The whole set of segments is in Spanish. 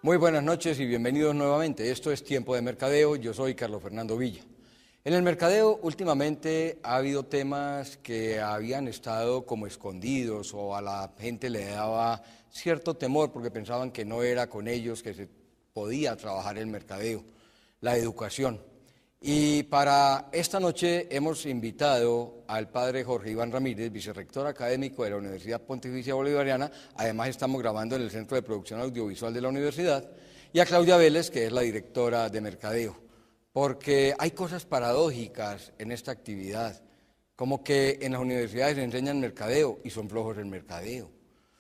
Muy buenas noches y bienvenidos nuevamente. Esto es Tiempo de Mercadeo, yo soy Carlos Fernando Villa. En el mercadeo últimamente ha habido temas que habían estado como escondidos o a la gente le daba cierto temor porque pensaban que no era con ellos que se podía trabajar el mercadeo, la educación. Y para esta noche hemos invitado al padre Jorge Iván Ramírez, vicerrector académico de la Universidad Pontificia Bolivariana, además estamos grabando en el Centro de Producción Audiovisual de la universidad, y a Claudia Vélez, que es la directora de Mercadeo, porque hay cosas paradójicas en esta actividad, como que en las universidades se enseñan mercadeo y son flojos en mercadeo,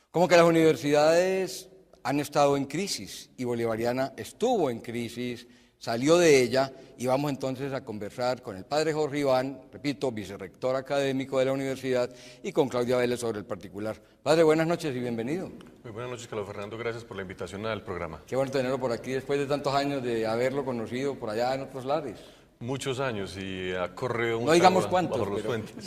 como que las universidades han estado en crisis y Bolivariana estuvo en crisis, salió de ella y vamos entonces a conversar con el padre Jorge Iván, repito, vicerrector académico de la universidad, y con Claudia Vélez sobre el particular. Padre, buenas noches y bienvenido. Muy buenas noches, Carlos Fernando, gracias por la invitación al programa. Qué bueno tenerlo por aquí después de tantos años de haberlo conocido por allá en otros lares. Muchos años y ha corrido un No digamos cuántos, bajo los puentes,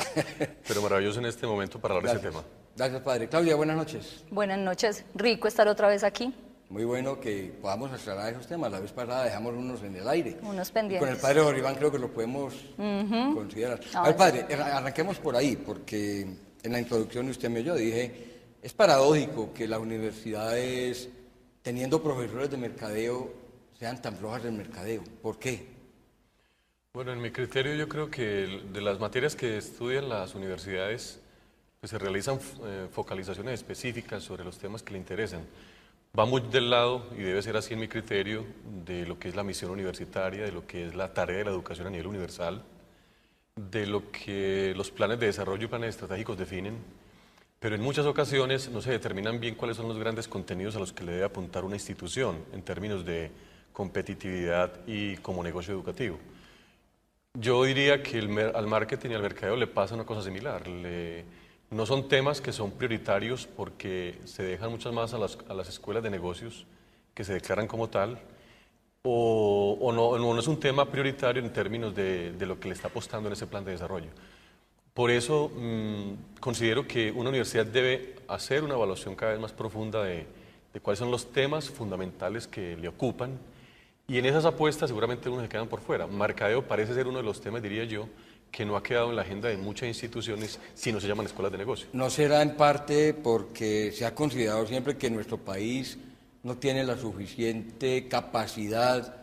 pero maravilloso en este momento para hablar de ese tema. Gracias, padre. Claudia, buenas noches. Buenas noches, rico estar otra vez aquí. Muy bueno que podamos aclarar esos temas. La vez pasada dejamos unos en el aire. Unos pendientes. Y con el padre Jorge Iván creo que lo podemos considerar. A ver, padre, arranquemos por ahí, porque en la introducción usted me oyó, dije, es paradójico que las universidades, teniendo profesores de mercadeo, sean tan flojas del mercadeo. ¿Por qué? Bueno, en mi criterio yo creo que de las materias que estudian las universidades, pues se realizan focalizaciones específicas sobre los temas que le interesan. Va muy del lado, y debe ser así en mi criterio, de lo que es la misión universitaria, de lo que es la tarea de la educación a nivel universal, de lo que los planes de desarrollo y planes estratégicos definen, pero en muchas ocasiones no se determinan bien cuáles son los grandes contenidos a los que le debe apuntar una institución en términos de competitividad y como negocio educativo. Yo diría que al marketing y al mercadeo le pasa una cosa similar. No son temas que son prioritarios porque se dejan muchas más a las escuelas de negocios que se declaran como tal, o no es un tema prioritario en términos de lo que le está apostando en ese plan de desarrollo. Por eso considero que una universidad debe hacer una evaluación cada vez más profunda de cuáles son los temas fundamentales que le ocupan, y en esas apuestas seguramente unos se quedan por fuera. Mercadeo parece ser uno de los temas, diría yo, que no ha quedado en la agenda de muchas instituciones si no se llaman escuelas de negocio. ¿No será en parte porque se ha considerado siempre que nuestro país no tiene la suficiente capacidad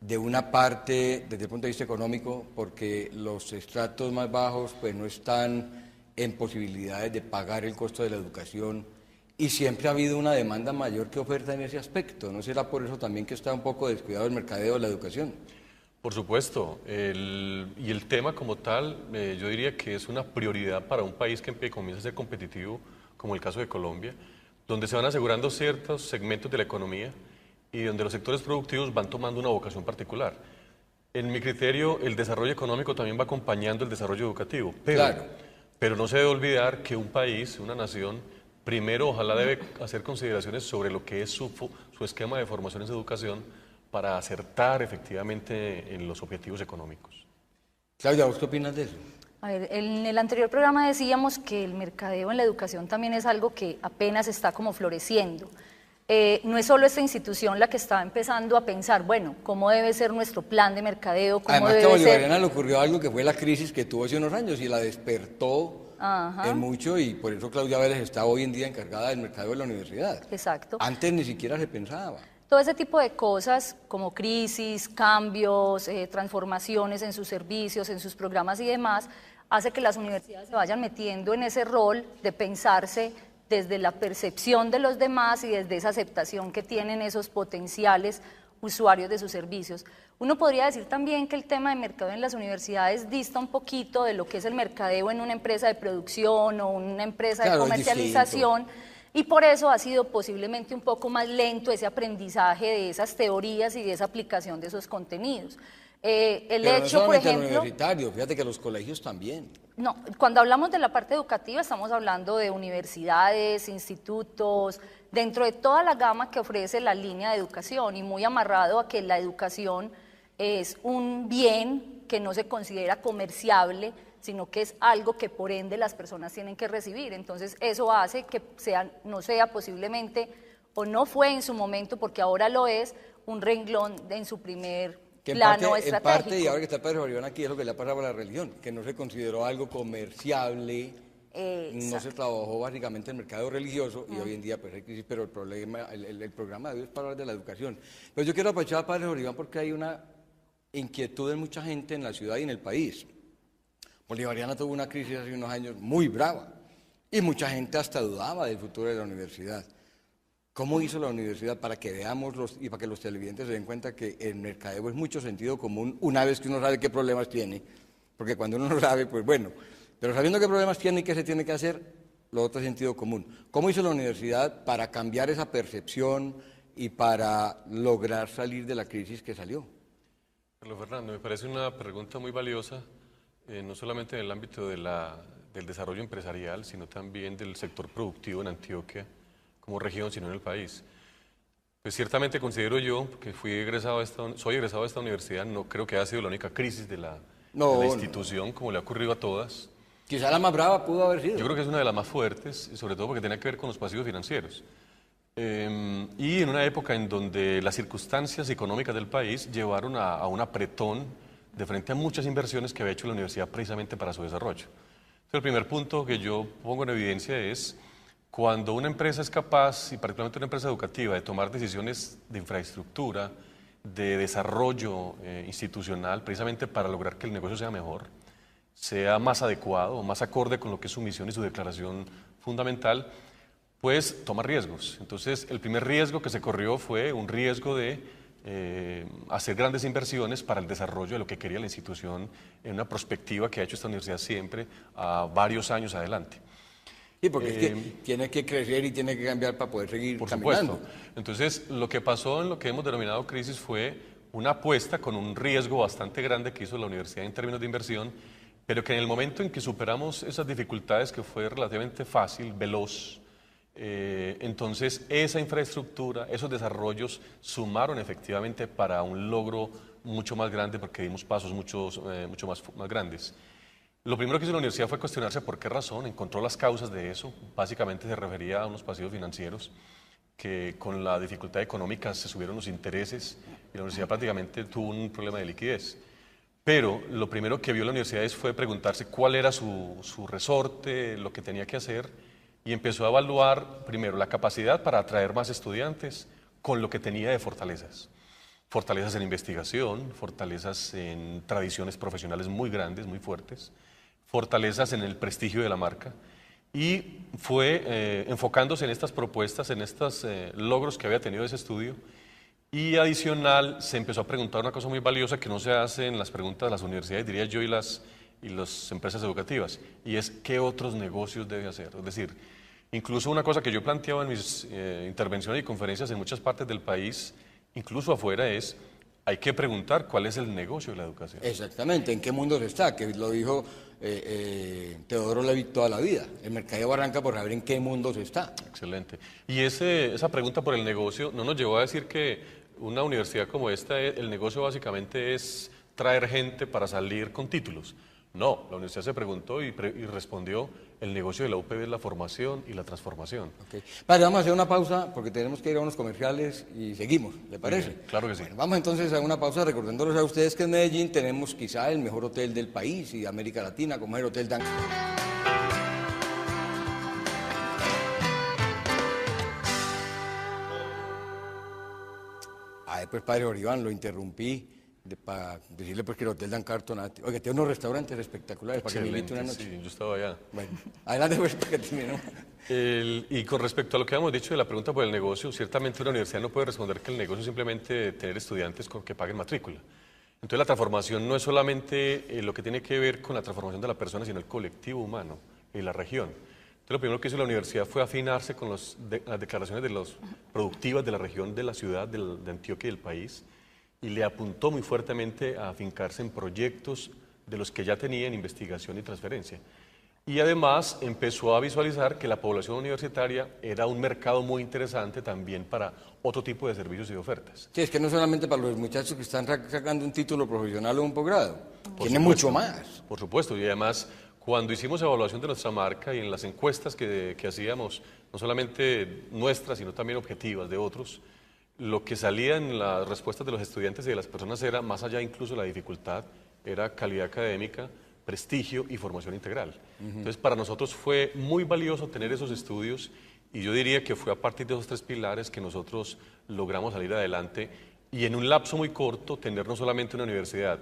de una parte desde el punto de vista económico, porque los estratos más bajos pues no están en posibilidades de pagar el costo de la educación y siempre ha habido una demanda mayor que oferta en ese aspecto? ¿No será por eso también que está un poco descuidado el mercadeo de la educación? Por supuesto, y el tema como tal, yo diría que es una prioridad para un país que comienza a ser competitivo, como el caso de Colombia, donde se van asegurando ciertos segmentos de la economía y donde los sectores productivos van tomando una vocación particular. En mi criterio, el desarrollo económico también va acompañando el desarrollo educativo, pero no se debe olvidar que un país, una nación, primero ojalá debe hacer consideraciones sobre lo que es su esquema de formación en educación, para acertar efectivamente en los objetivos económicos. Claudia, ¿vos qué opinas de eso? A ver, en el anterior programa decíamos que el mercadeo en la educación también es algo que apenas está como floreciendo. No es solo esta institución la que está empezando a pensar, bueno, ¿cómo debe ser nuestro plan de mercadeo? ¿Cómo Además debe que a ser? Bolivariana le ocurrió algo que fue la crisis que tuvo hace unos años y la despertó en mucho, y por eso Claudia Vélez está hoy en día encargada del mercadeo de la universidad. Exacto. Antes ni siquiera se pensaba. Todo ese tipo de cosas como crisis, cambios, transformaciones en sus servicios, en sus programas y demás, hace que las universidades se vayan metiendo en ese rol de pensarse desde la percepción de los demás y desde esa aceptación que tienen esos potenciales usuarios de sus servicios. Uno podría decir también que el tema de mercadeo en las universidades dista un poquito de lo que es el mercadeo en una empresa de producción o una empresa de comercialización. Y por eso ha sido posiblemente un poco más lento ese aprendizaje de esas teorías y de esa aplicación de esos contenidos. Pero hecho, no por ejemplo, universitario, fíjate que los colegios también. No, cuando hablamos de la parte educativa estamos hablando de universidades, institutos, dentro de toda la gama que ofrece la línea de educación y muy amarrado a que la educación es un bien que no se considera comerciable, sino que es algo que por ende las personas tienen que recibir. Entonces eso hace que no sea posiblemente o no fue en su momento, porque ahora lo es, un renglón en su primer Que plano en estratégico. parte, y ahora que está el padre Joribán aquí, es lo que le ha pasado a la religión, que no se consideró algo comerciable, no se trabajó básicamente el mercado religioso, y hoy en día pues hay crisis, pero el problema, el programa de Dios es para hablar de la educación. Pero yo quiero aprovechar al padre Joribán porque hay una inquietud en mucha gente en la ciudad y en el país. Bolivariana tuvo una crisis hace unos años muy brava, y mucha gente hasta dudaba del futuro de la universidad. ¿Cómo hizo la universidad para que veamos y para que los televidentes se den cuenta que el mercadeo es mucho sentido común una vez que uno sabe qué problemas tiene? Porque cuando uno no sabe, pues bueno, pero sabiendo qué problemas tiene y qué se tiene que hacer, lo otro es sentido común. ¿Cómo hizo la universidad para cambiar esa percepción y para lograr salir de la crisis que salió? Carlos Fernando, me parece una pregunta muy valiosa, no solamente en el ámbito del desarrollo empresarial, sino también del sector productivo en Antioquia como región, sino en el país. Pues ciertamente considero yo, que soy egresado de esta universidad, no creo que haya sido la única crisis de la institución, como le ha ocurrido a todas. Quizá la más brava pudo haber sido. Yo creo que es una de las más fuertes, sobre todo porque tiene que ver con los pasivos financieros. Y en una época en donde las circunstancias económicas del país llevaron a un apretón de frente a muchas inversiones que había hecho la universidad precisamente para su desarrollo. Entonces, el primer punto que yo pongo en evidencia es cuando una empresa es capaz, y particularmente una empresa educativa, de tomar decisiones de infraestructura, de desarrollo institucional, precisamente para lograr que el negocio sea mejor, sea más adecuado, más acorde con lo que es su misión y su declaración fundamental, pues toma riesgos. Entonces, el primer riesgo que se corrió fue un riesgo de hacer grandes inversiones para el desarrollo de lo que quería la institución en una perspectiva que ha hecho esta universidad siempre a varios años adelante. Sí, porque es que tiene que crecer y tiene que cambiar para poder seguir caminando. Por supuesto. Entonces, lo que pasó en lo que hemos denominado crisis fue una apuesta con un riesgo bastante grande que hizo la universidad en términos de inversión, pero que en el momento en que superamos esas dificultades, que fue relativamente fácil, veloz, entonces esa infraestructura, esos desarrollos sumaron efectivamente para un logro mucho más grande, porque dimos pasos mucho más grandes. Lo primero que hizo la universidad fue cuestionarse por qué razón, encontró las causas de eso, básicamente se refería a unos pasivos financieros, que con la dificultad económica se subieron los intereses y la universidad prácticamente tuvo un problema de liquidez. Pero lo primero que vio la universidad fue preguntarse cuál era su resorte, lo que tenía que hacer, y empezó a evaluar primero la capacidad para atraer más estudiantes con lo que tenía de fortalezas. Fortalezas en investigación, fortalezas en tradiciones profesionales muy grandes, muy fuertes, fortalezas en el prestigio de la marca, y fue enfocándose en estas propuestas, en estos logros que había tenido ese estudio, y adicional se empezó a preguntar una cosa muy valiosa que no se hace en las preguntas de las universidades, diría yo, y las empresas educativas, y es ¿qué otros negocios debe hacer? Es decir, incluso una cosa que yo planteaba en mis intervenciones y conferencias en muchas partes del país, incluso afuera, es hay que preguntar cuál es el negocio de la educación. Exactamente, ¿en qué mundo se está? Que lo dijo Teodoro Levi toda la vida. El mercadeo arranca por saber en qué mundo se está. Excelente. Y esa pregunta por el negocio no nos llevó a decir que una universidad como esta, el negocio básicamente es traer gente para salir con títulos. No, la universidad se preguntó y respondió, el negocio de la UPB es la formación y la transformación. Okay. Vale, vamos a hacer una pausa porque tenemos que ir a unos comerciales y seguimos, ¿le parece? Bien, claro que sí. Bueno, vamos entonces a una pausa recordándoles a ustedes que en Medellín tenemos quizá el mejor hotel del país y de América Latina, como es el Hotel Dan. Ay, pues padre Joribán, lo interrumpí para decirle pues que el Hotel Dan Cartonati, oiga, tiene unos restaurantes espectaculares para que me invite una noche. Sí, yo estaba allá. Bueno, adelante pues para que terminemos. Y con respecto a lo que habíamos dicho de la pregunta por el negocio, ciertamente una universidad no puede responder que el negocio es simplemente tener estudiantes con que paguen matrícula. Entonces la transformación no es solamente lo que tiene que ver con la transformación de la persona, sino el colectivo humano y la región. Entonces lo primero que hizo la universidad fue afinarse con las declaraciones de los productivas de la región, de la ciudad, de Antioquia y del país, y le apuntó muy fuertemente a afincarse en proyectos de los que ya tenía en investigación y transferencia. Y además empezó a visualizar que la población universitaria era un mercado muy interesante también para otro tipo de servicios y ofertas. Sí, es que no solamente para los muchachos que están sacando un título profesional o un posgrado, tiene mucho más. Por supuesto, y además Cuando hicimos evaluación de nuestra marca y en las encuestas que hacíamos, no solamente nuestras, sino también objetivas de otros, lo que salía en las respuestas de los estudiantes y de las personas era, más allá incluso de la dificultad, era calidad académica, prestigio y formación integral. Entonces, para nosotros fue muy valioso tener esos estudios y yo diría que fue a partir de esos 3 pilares que nosotros logramos salir adelante y en un lapso muy corto tener no solamente una universidad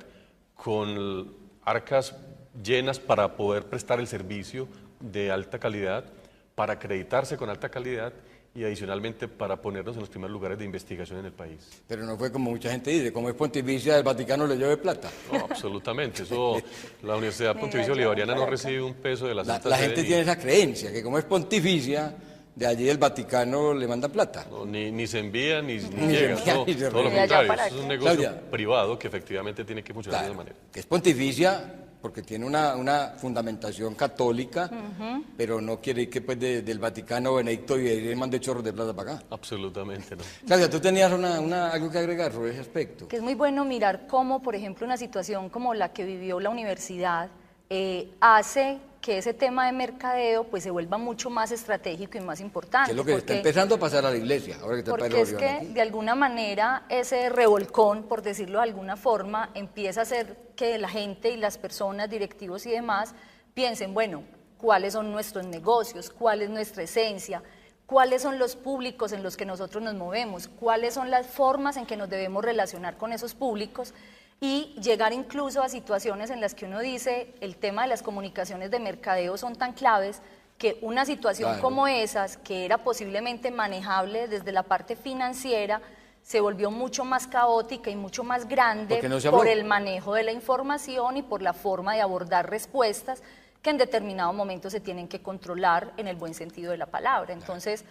con arcas llenas para poder prestar el servicio de alta calidad, para acreditarse con alta calidad y adicionalmente para ponernos en los primeros lugares de investigación en el país. Pero no fue como mucha gente dice, como es pontificia, el Vaticano le lleve plata. No, absolutamente. Eso, la Universidad Pontificia Bolivariana no recibe un peso de la Santa La Sede gente ni- tiene esa creencia, que como es pontificia, de allí el Vaticano le manda plata. no, ni se envía ni se llega. envía, No, ni se todo lo recibe. contrario. ¿Para Eso es un qué? negocio Claudia. privado que efectivamente tiene que funcionar de Claro, esa manera. que es pontificia porque tiene una fundamentación católica, pero no quiere decir que pues, del Vaticano Benedicto XVI mande chorros de plata para acá. Absolutamente no. Claudia, tú tenías algo que agregar sobre ese aspecto. Que es muy bueno mirar cómo, por ejemplo, una situación como la que vivió la universidad hace que ese tema de mercadeo pues se vuelva mucho más estratégico y más importante. Que es lo que está porque- empezando a pasar a la iglesia, ahora que está el Porque Padre es Bolívar que aquí. de alguna manera ese revolcón, por decirlo de alguna forma, empieza a hacer que la gente y las personas, directivos y demás, piensen, bueno, ¿cuáles son nuestros negocios? ¿Cuál es nuestra esencia? ¿Cuáles son los públicos en los que nosotros nos movemos? ¿Cuáles son las formas en que nos debemos relacionar con esos públicos? Y llegar incluso a situaciones en las que uno dice, el tema de las comunicaciones de mercadeo son tan claves que una situación Claro. como esas, que era posiblemente manejable desde la parte financiera, se volvió mucho más caótica y mucho más grande Porque no se habló. por el manejo de la información y por la forma de abordar respuestas que en determinado momento se tienen que controlar en el buen sentido de la palabra. Entonces,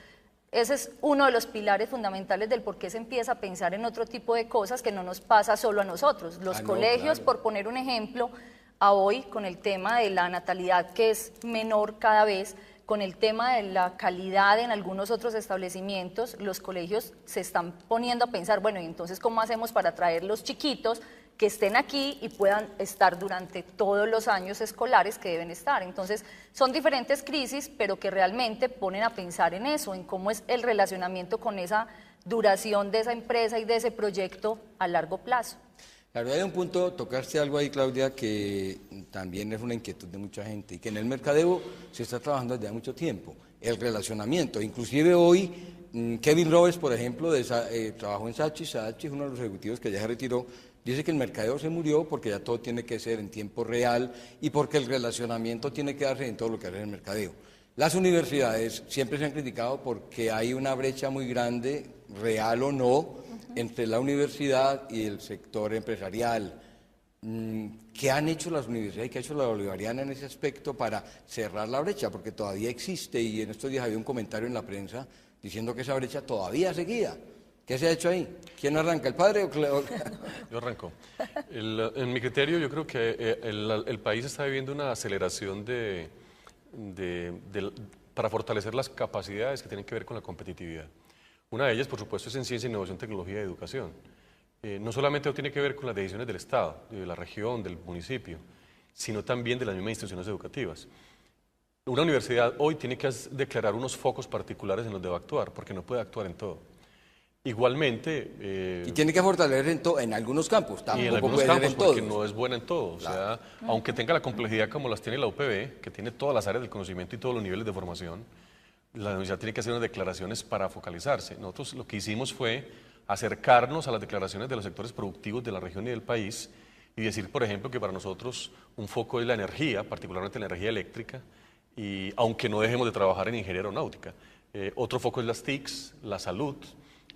ese es uno de los pilares fundamentales del por qué se empieza a pensar en otro tipo de cosas que no nos pasa solo a nosotros. Los no, colegios, claro. por poner un ejemplo, a hoy con el tema de la natalidad que es menor cada vez, con el tema de la calidad en algunos otros establecimientos, los colegios se están poniendo a pensar, bueno, ¿y entonces cómo hacemos para traer los chiquitos que estén aquí y puedan estar durante todos los años escolares que deben estar? Entonces, son diferentes crisis, pero que realmente ponen a pensar en eso, en cómo es el relacionamiento con esa duración de esa empresa y de ese proyecto a largo plazo. La verdad, hay un punto, tocaste algo ahí, Claudia, que también es una inquietud de mucha gente y que en el mercadeo se está trabajando desde hace mucho tiempo, el relacionamiento. Inclusive hoy, Kevin Roberts, por ejemplo, trabajó en Saatchi es uno de los ejecutivos que ya se retiró, dice que el mercadeo se murió porque ya todo tiene que ser en tiempo real y porque el relacionamiento tiene que darse en todo lo que hace en el mercadeo. Las universidades siempre se han criticado porque hay una brecha muy grande, real o no, entre la universidad y el sector empresarial. ¿Qué han hecho las universidades y qué ha hecho la Bolivariana en ese aspecto para cerrar la brecha? Porque todavía existe y en estos días había un comentario en la prensa diciendo que esa brecha todavía seguía. ¿Qué se ha hecho ahí? ¿Quién arranca, el padre o Yo arranco. En mi criterio, yo creo que el país está viviendo una aceleración para fortalecer las capacidades que tienen que ver con la competitividad. Una de ellas, por supuesto, es en ciencia, innovación, tecnología y educación. No solamente tiene que ver con las decisiones del Estado, de la región, del municipio, sino también de las mismas instituciones educativas. Una universidad hoy tiene que declarar unos focos particulares en los que va a actuar, porque no puede actuar en todo. Igualmente... y tiene que fortalecer en algunos campos, y en tampoco algunos puede ser campos, en porque todos. no es buena en todo. O sea, aunque tenga la complejidad como las tiene la UPB, que tiene todas las áreas del conocimiento y todos los niveles de formación, la universidad tiene que hacer unas declaraciones para focalizarse. Nosotros lo que hicimos fue acercarnos a las declaraciones de los sectores productivos de la región y del país y decir, por ejemplo, que para nosotros un foco es la energía, particularmente la energía eléctrica, y aunque no dejemos de trabajar en ingeniería aeronáutica. Otro foco es las TICs, la salud,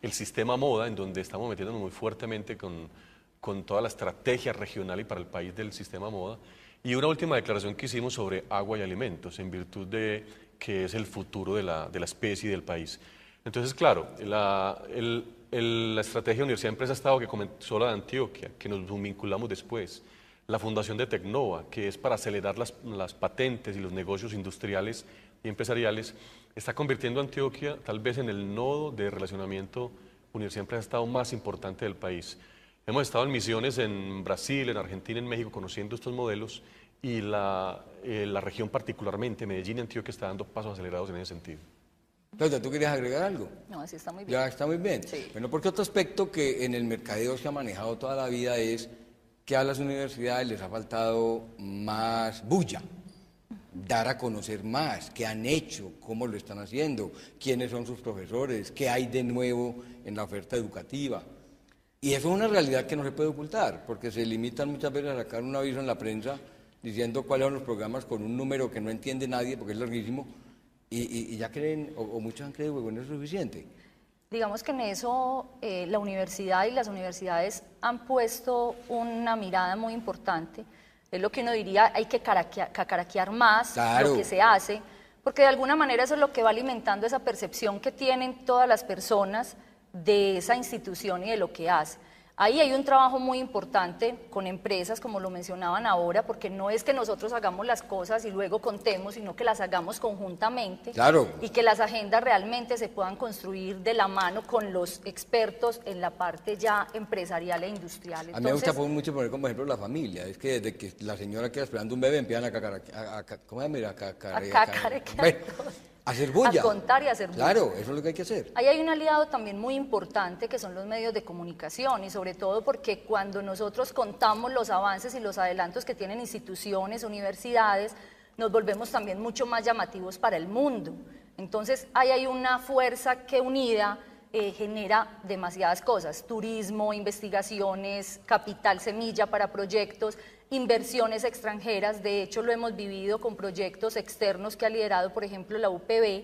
el sistema moda, en donde estamos metiéndonos muy fuertemente con toda la estrategia regional y para el país del sistema moda. Y una última declaración que hicimos sobre agua y alimentos, en virtud de que es el futuro de la especie y del país. Entonces, claro, la estrategia Universidad-Empresa Estado que comenzó la de Antioquia, que nos vinculamos después, la fundación de Tecnova, que es para acelerar las patentes y los negocios industriales y empresariales, está convirtiendo a Antioquia tal vez en el nodo de relacionamiento Universidad-Empresa Estado más importante del país. Hemos estado en misiones en Brasil, en Argentina, en México, conociendo estos modelos y la región particularmente, Medellín y Antioquia, está dando pasos acelerados en ese sentido. Claudia, ¿tú querías agregar algo? No, así está muy bien. Ya está muy bien. Sí. Bueno, porque otro aspecto que en el mercadeo se ha manejado toda la vida es que a las universidades les ha faltado más bulla, dar a conocer más, qué han hecho, cómo lo están haciendo, quiénes son sus profesores, qué hay de nuevo en la oferta educativa. Y eso es una realidad que no se puede ocultar, porque se limitan muchas veces a sacar un aviso en la prensa diciendo cuáles son los programas con un número que no entiende nadie porque es larguísimo, y ya creen, o muchos han creído que con eso es suficiente. Digamos que en eso la universidad y las universidades han puesto una mirada muy importante. Es lo que uno diría, hay que cacaraquear más Claro. lo que se hace, porque de alguna manera eso es lo que va alimentando esa percepción que tienen todas las personas de esa institución y de lo que hace. Ahí hay un trabajo muy importante con empresas, como lo mencionaban ahora, porque no es que nosotros hagamos las cosas y luego contemos, sino que las hagamos conjuntamente. Claro. Y que las agendas realmente se puedan construir de la mano con los expertos en la parte ya empresarial e industrial. A mí me gusta mucho poner como ejemplo la familia. Es que desde que la señora queda esperando un bebé empiezan a ¿cómo se llama? A cacarear. Bueno, a hacer bulla. A contar y a hacer bulla. Claro, eso es lo que hay que hacer. Ahí hay un aliado también muy importante que son los medios de comunicación y sobre todo porque cuando nosotros contamos los avances y los adelantos que tienen instituciones, universidades, nos volvemos también mucho más llamativos para el mundo. Entonces ahí hay una fuerza que unida genera demasiadas cosas, turismo, investigaciones, capital semilla para proyectos, inversiones extranjeras. De hecho lo hemos vivido con proyectos externos que ha liderado por ejemplo la UPB,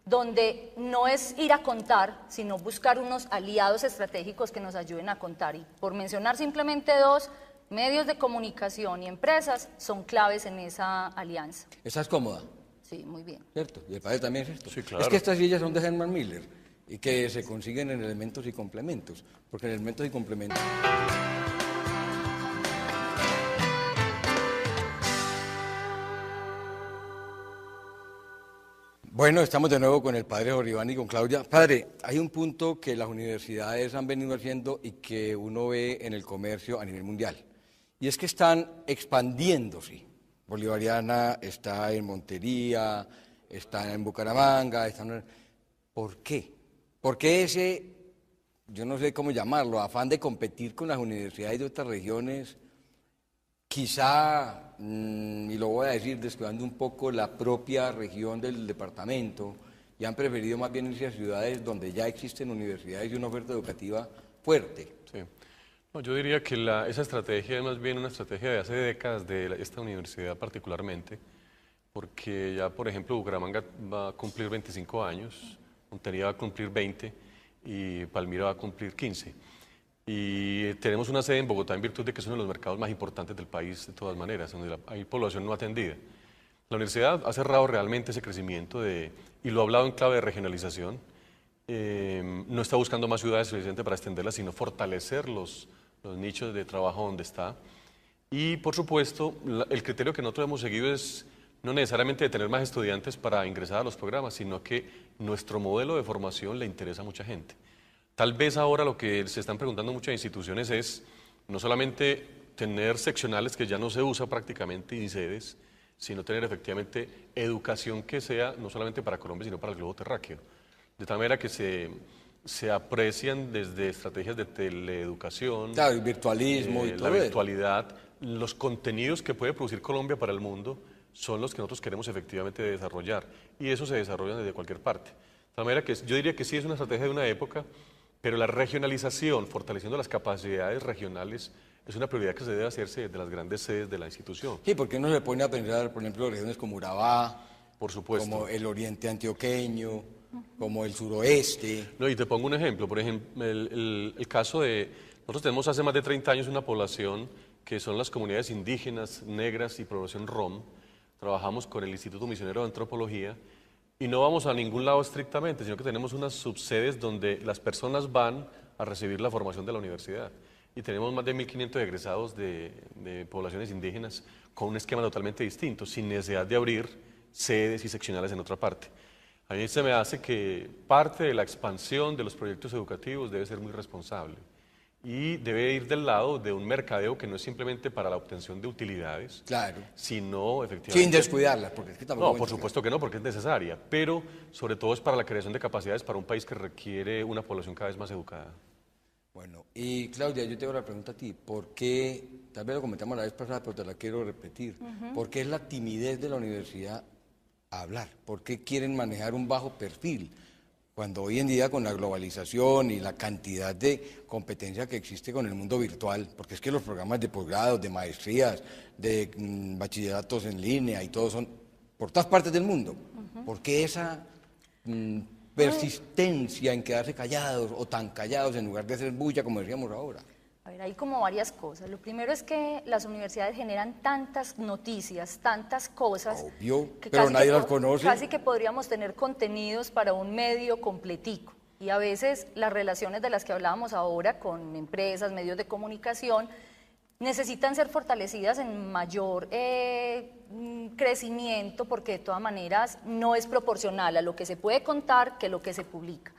donde no es ir a contar, sino buscar unos aliados estratégicos que nos ayuden a contar. Y por mencionar simplemente dos, medios de comunicación y empresas son claves en esa alianza. ¿Estás cómoda? Sí, muy bien. ¿Cierto? Y el padre también es esto. Sí, claro. Es que estas sillas son de Herman Miller y que se consiguen en elementos y complementos, porque en elementos y complementos... Bueno, estamos de nuevo con el padre Jorge Iván y con Claudia. Padre, hay un punto que las universidades han venido haciendo y que uno ve en el comercio a nivel mundial, y es que están expandiéndose. Bolivariana está en Montería, está en Bucaramanga, ¿Por qué? ¿Por qué ese, yo no sé cómo llamarlo, afán de competir con las universidades de otras regiones? Quizá, y lo voy a decir descuidando un poco la propia región del departamento, y han preferido más bien irse a ciudades donde ya existen universidades y una oferta educativa fuerte. Sí. No, yo diría que esa estrategia es más bien una estrategia de hace décadas de esta universidad particularmente, porque ya, por ejemplo, Bucaramanga va a cumplir 25 años, Montería va a cumplir 20 y Palmira va a cumplir 15. Y tenemos una sede en Bogotá en virtud de que es uno de los mercados más importantes del país de todas maneras, donde hay población no atendida. La universidad ha cerrado realmente ese crecimiento y lo ha hablado en clave de regionalización. No está buscando más ciudades suficientes para extenderlas, sino fortalecer los nichos de trabajo donde está. Y por supuesto, el criterio que nosotros hemos seguido es no necesariamente de tener más estudiantes para ingresar a los programas, sino que nuestro modelo de formación le interesa a mucha gente. Tal vez ahora lo que se están preguntando muchas instituciones es no solamente tener seccionales que ya no se usa prácticamente y sedes, sino tener efectivamente educación que sea no solamente para Colombia, sino para el globo terráqueo. De tal manera que se aprecian desde estrategias de teleeducación, Claro, el virtualismo y todo la eso. virtualidad, los contenidos que puede producir Colombia para el mundo son los que nosotros queremos efectivamente desarrollar, y eso se desarrolla desde cualquier parte. De tal manera que yo diría que sí es una estrategia de una época, pero la regionalización, fortaleciendo las capacidades regionales, es una prioridad que se debe hacerse desde las grandes sedes de la institución. Sí, porque uno se pone a pensar, por ejemplo, regiones como Urabá, Por supuesto. como el oriente antioqueño, como el suroeste. No, y te pongo un ejemplo, por ejemplo, el caso de, nosotros tenemos hace más de 30 años una población que son las comunidades indígenas, negras y población rom. Trabajamos con el Instituto Misionero de Antropología y no vamos a ningún lado estrictamente, sino que tenemos unas subsedes donde las personas van a recibir la formación de la universidad. Y tenemos más de 1.500 egresados de poblaciones indígenas con un esquema totalmente distinto, sin necesidad de abrir sedes y seccionales en otra parte. A mí se me hace que parte de la expansión de los proyectos educativos debe ser muy responsable y debe ir del lado de un mercadeo que no es simplemente para la obtención de utilidades, Claro. sino efectivamente... Sin descuidarlas, porque es que tampoco... No, por supuesto que no, porque es necesaria, pero sobre todo es para la creación de capacidades para un país que requiere una población cada vez más educada. Bueno, y Claudia, yo te hago la pregunta a ti, ¿por qué, tal vez lo comentamos la vez pasada, pero te la quiero repetir, ¿por qué es la timidez de la universidad a hablar? ¿Por qué quieren manejar un bajo perfil? Cuando hoy en día con la globalización y la cantidad de competencia que existe con el mundo virtual, porque es que los programas de posgrados, de maestrías, de bachilleratos en línea y todo son por todas partes del mundo, ¿por qué esa persistencia en quedarse callados o tan callados en lugar de hacer bulla como decíamos ahora? A ver, hay como varias cosas. Lo primero es que las universidades generan tantas noticias, tantas cosas, Obvio, que pero casi nadie que las conoce. Casi que podríamos tener contenidos para un medio completico. Y a veces las relaciones de las que hablábamos ahora con empresas, medios de comunicación, necesitan ser fortalecidas en mayor crecimiento, porque de todas maneras no es proporcional a lo que se puede contar que lo que se publica.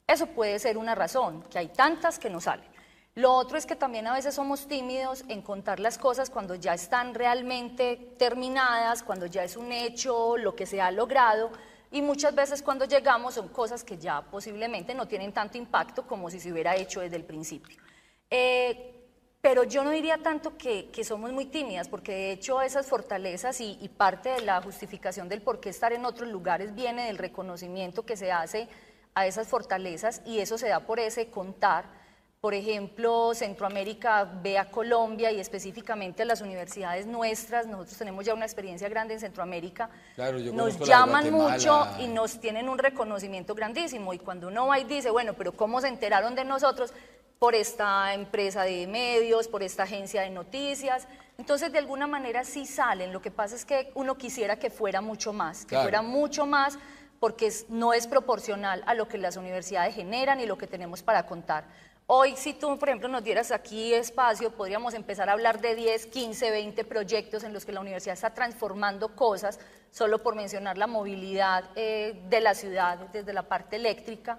Eso puede ser una razón, que hay tantas que no salen. Lo otro es que también a veces somos tímidos en contar las cosas cuando ya están realmente terminadas, cuando ya es un hecho, lo que se ha logrado, y muchas veces cuando llegamos son cosas que ya posiblemente no tienen tanto impacto como si se hubiera hecho desde el principio. Pero yo no diría tanto que somos muy tímidas, porque de hecho esas fortalezas y parte de la justificación del por qué estar en otros lugares viene del reconocimiento que se hace a esas fortalezas, y eso se da por ese contar. Por ejemplo, Centroamérica ve a Colombia y específicamente a las universidades nuestras. Nosotros tenemos ya una experiencia grande en Centroamérica. Claro, yo nos conozco la de llaman Guatemala. mucho y nos tienen un reconocimiento grandísimo. Y cuando uno va y dice, bueno, pero ¿cómo se enteraron de nosotros? Por esta empresa de medios, por esta agencia de noticias. Entonces, de alguna manera sí salen. Lo que pasa es que uno quisiera que fuera mucho más, que fuera mucho más, porque no es proporcional a lo que las universidades generan y lo que tenemos para contar. Hoy, si tú, por ejemplo, nos dieras aquí espacio, podríamos empezar a hablar de 10, 15, 20 proyectos en los que la universidad está transformando cosas, solo por mencionar la movilidad de la ciudad desde la parte eléctrica,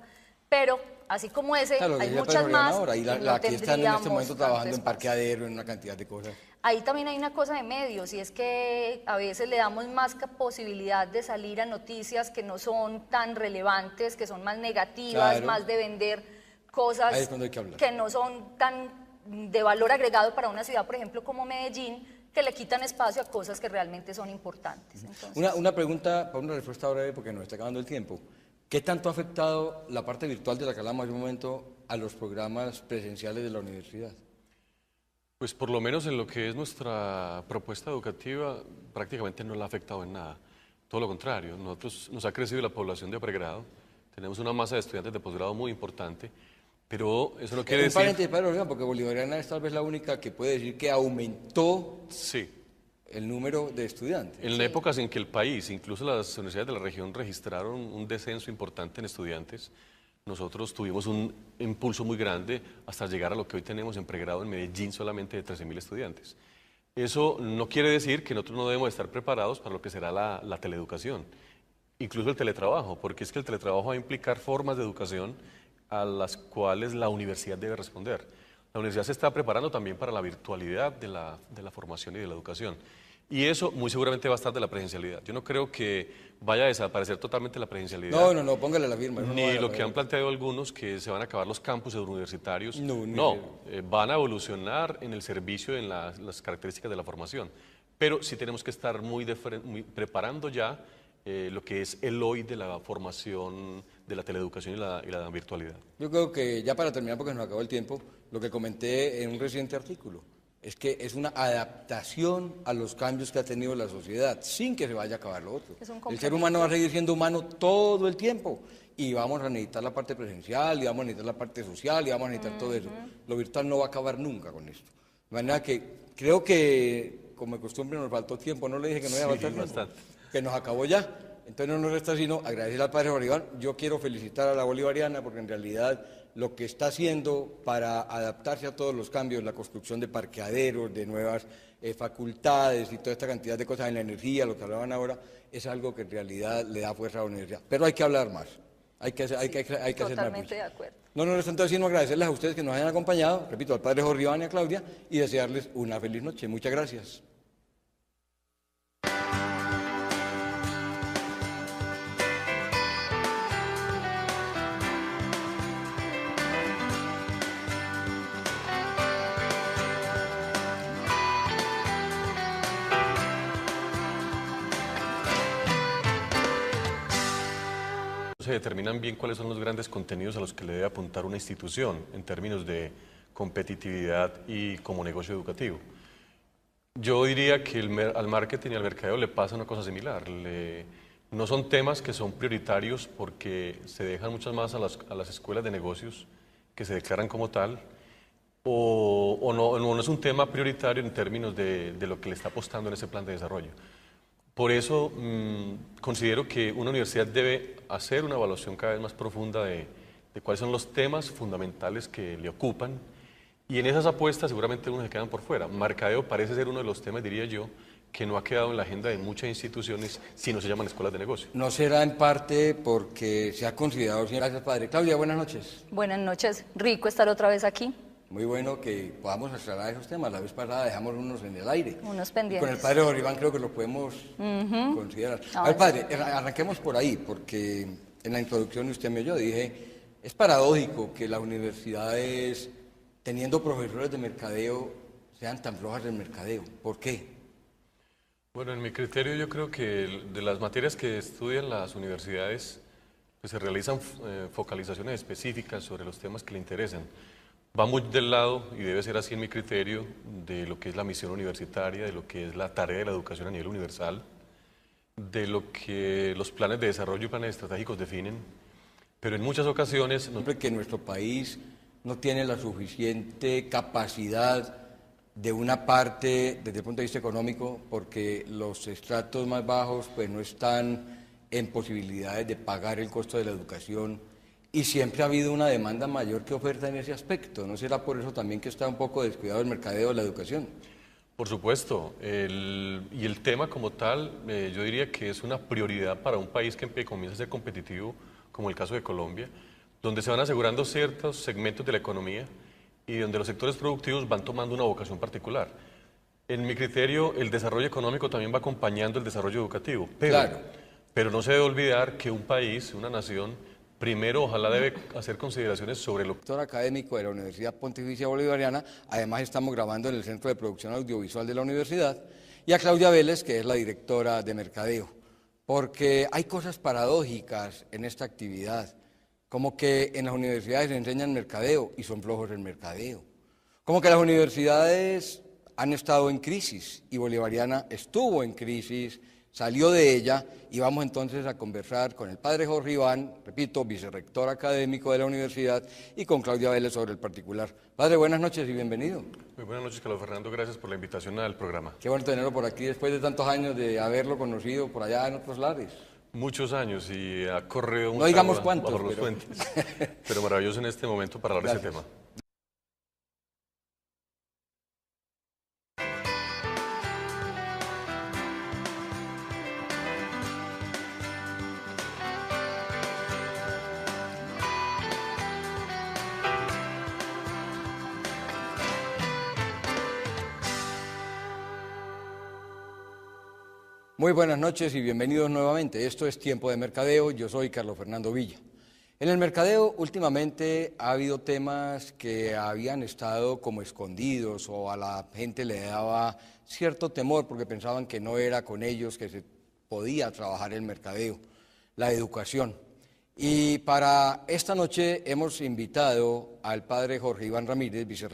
pero así como ese, Claro, hay ya muchas más. ahora, y no aquí están en este momento tendríamos trabajando en tanto parqueadero, en una cantidad de cosas. Ahí también hay una cosa de medios, y es que a veces le damos más posibilidad de salir a noticias que no son tan relevantes, que son más negativas, Claro. más de vender cosas Ahí es cuando hay que hablar. que no son tan de valor agregado para una ciudad, por ejemplo, como Medellín, que le quitan espacio a cosas que realmente son importantes. Entonces, Una pregunta, para una respuesta breve, porque nos está acabando el tiempo. ¿Qué tanto ha afectado la parte virtual de la que hablamos hace un momento a los programas presenciales de la universidad? Pues por lo menos en lo que es nuestra propuesta educativa, prácticamente no la ha afectado en nada. Todo lo contrario, nos ha crecido la población de pregrado, tenemos una masa de estudiantes de posgrado muy importante, pero eso no quiere Un decir... paréntesis, padre Orellana, porque Bolivariana es tal vez la única que puede decir que aumentó Sí, el número de estudiantes. en épocas en que el país, incluso las universidades de la región, registraron un descenso importante en estudiantes, nosotros tuvimos un impulso muy grande hasta llegar a lo que hoy tenemos en pregrado en Medellín, solamente de 13.000 estudiantes. Eso no quiere decir que nosotros no debemos estar preparados para lo que será la teleeducación, incluso el teletrabajo, porque es que el teletrabajo va a implicar formas de educación a las cuales la universidad debe responder. La universidad se está preparando también para la virtualidad de la formación y de la educación. Y eso muy seguramente va a estar de la presencialidad. Yo no creo que vaya a desaparecer totalmente la presencialidad. No, póngale la firma. eso no Ni vale la lo que pena. han planteado algunos, que se van a acabar los campus universitarios. No, Van a evolucionar en el servicio, en las características de la formación. Pero sí tenemos que estar preparando ya lo que es el hoy de la formación, de la teleeducación y la virtualidad. Yo creo que ya para terminar, porque nos acabó el tiempo, lo que comenté en un reciente artículo, es que es una adaptación a los cambios que ha tenido la sociedad, sin que se vaya a acabar lo otro. Es un El ser humano va a seguir siendo humano todo el tiempo, y vamos a necesitar la parte presencial, y vamos a necesitar la parte social, y vamos a necesitar todo eso. Lo virtual no va a acabar nunca con esto. De manera que creo que, como de costumbre, nos faltó tiempo, no le dije que no iba a Sí, faltar tiempo, bastante. que nos acabó ya. Entonces no nos resta sino agradecer al padre Bolívar. Yo quiero felicitar a la Bolivariana porque en realidad lo que está haciendo para adaptarse a todos los cambios, la construcción de parqueaderos, de nuevas facultades y toda esta cantidad de cosas en la energía, lo que hablaban ahora, es algo que en realidad le da fuerza a la universidad. Pero hay que hablar más, hay que hacer más totalmente bulla. de acuerdo. No nos resta entonces sino agradecerles a ustedes que nos hayan acompañado, repito, al padre Jorge Iván y a Claudia, y desearles una feliz noche. Muchas gracias. Se determinan bien cuáles son los grandes contenidos a los que le debe apuntar una institución en términos de competitividad y como negocio educativo. Yo diría que al marketing y al mercadeo le pasa una cosa similar. No son temas que son prioritarios porque se dejan muchas más a las escuelas de negocios que se declaran como tal, o no es un tema prioritario en términos de lo que le está apostando en ese plan de desarrollo. Por eso considero que una universidad debe hacer una evaluación cada vez más profunda de cuáles son los temas fundamentales que le ocupan, y en esas apuestas seguramente unos se quedan por fuera. Mercadeo parece ser uno de los temas, diría yo, que no ha quedado en la agenda de muchas instituciones si no se llaman escuelas de negocio. No será en parte porque se ha considerado... Gracias, padre. Claudia, buenas noches. Buenas noches, rico estar otra vez aquí. Muy bueno que podamos aclarar esos temas. La vez pasada dejamos unos en el aire. Unos pendientes. Con el padre Jorge Iván creo que lo podemos considerar. A ver, padre, arranquemos por ahí, porque en la introducción usted me oyó, dije, es paradójico que las universidades, teniendo profesores de mercadeo, sean tan flojas del mercadeo. ¿Por qué? Bueno, en mi criterio yo creo que de las materias que estudian las universidades, pues se realizan focalizaciones específicas sobre los temas que le interesan. Va muy del lado, y debe ser así en mi criterio, de lo que es la misión universitaria, de lo que es la tarea de la educación a nivel universal, de lo que los planes de desarrollo y planes estratégicos definen, pero en muchas ocasiones... Siempre que nuestro país no tiene la suficiente capacidad de una parte, desde el punto de vista económico, porque los estratos más bajos pues no están en posibilidades de pagar el costo de la educación, y siempre ha habido una demanda mayor que oferta en ese aspecto. ¿No será por eso también que está un poco descuidado el mercadeo de la educación? Por supuesto, y el tema como tal, yo diría que es una prioridad para un país que comienza a ser competitivo, como el caso de Colombia, donde se van asegurando ciertos segmentos de la economía y donde los sectores productivos van tomando una vocación particular. En mi criterio, el desarrollo económico también va acompañando el desarrollo educativo, pero no se debe olvidar que un país, una nación, primero, ojalá debe hacer consideraciones sobre lo... Director académico de la Universidad Pontificia Bolivariana, además estamos grabando en el Centro de Producción Audiovisual de la Universidad, y a Claudia Vélez, que es la directora de Mercadeo, porque hay cosas paradójicas en esta actividad, como que en las universidades se enseñan mercadeo y son flojos en mercadeo, como que las universidades han estado en crisis y Bolivariana estuvo en crisis, salió de ella, y vamos entonces a conversar con el padre Jorge Iván, repito, vicerrector académico de la universidad, y con Claudia Vélez sobre el particular. Padre, buenas noches y bienvenido. Muy buenas noches, Carlos Fernando, gracias por la invitación al programa. Qué bueno tenerlo por aquí después de tantos años de haberlo conocido por allá en otros lares. Muchos años y ha corrido no digamos cuántos, bajo los puentes, pero maravilloso en este momento para hablar de ese tema. Muy buenas noches y bienvenidos nuevamente. Esto es Tiempo de Mercadeo, yo soy Carlos Fernando Villa. En el mercadeo últimamente ha habido temas que habían estado como escondidos o a la gente le daba cierto temor porque pensaban que no era con ellos que se podía trabajar el mercadeo, la educación. Y para esta noche hemos invitado al padre Jorge Iván Ramírez, vicerrector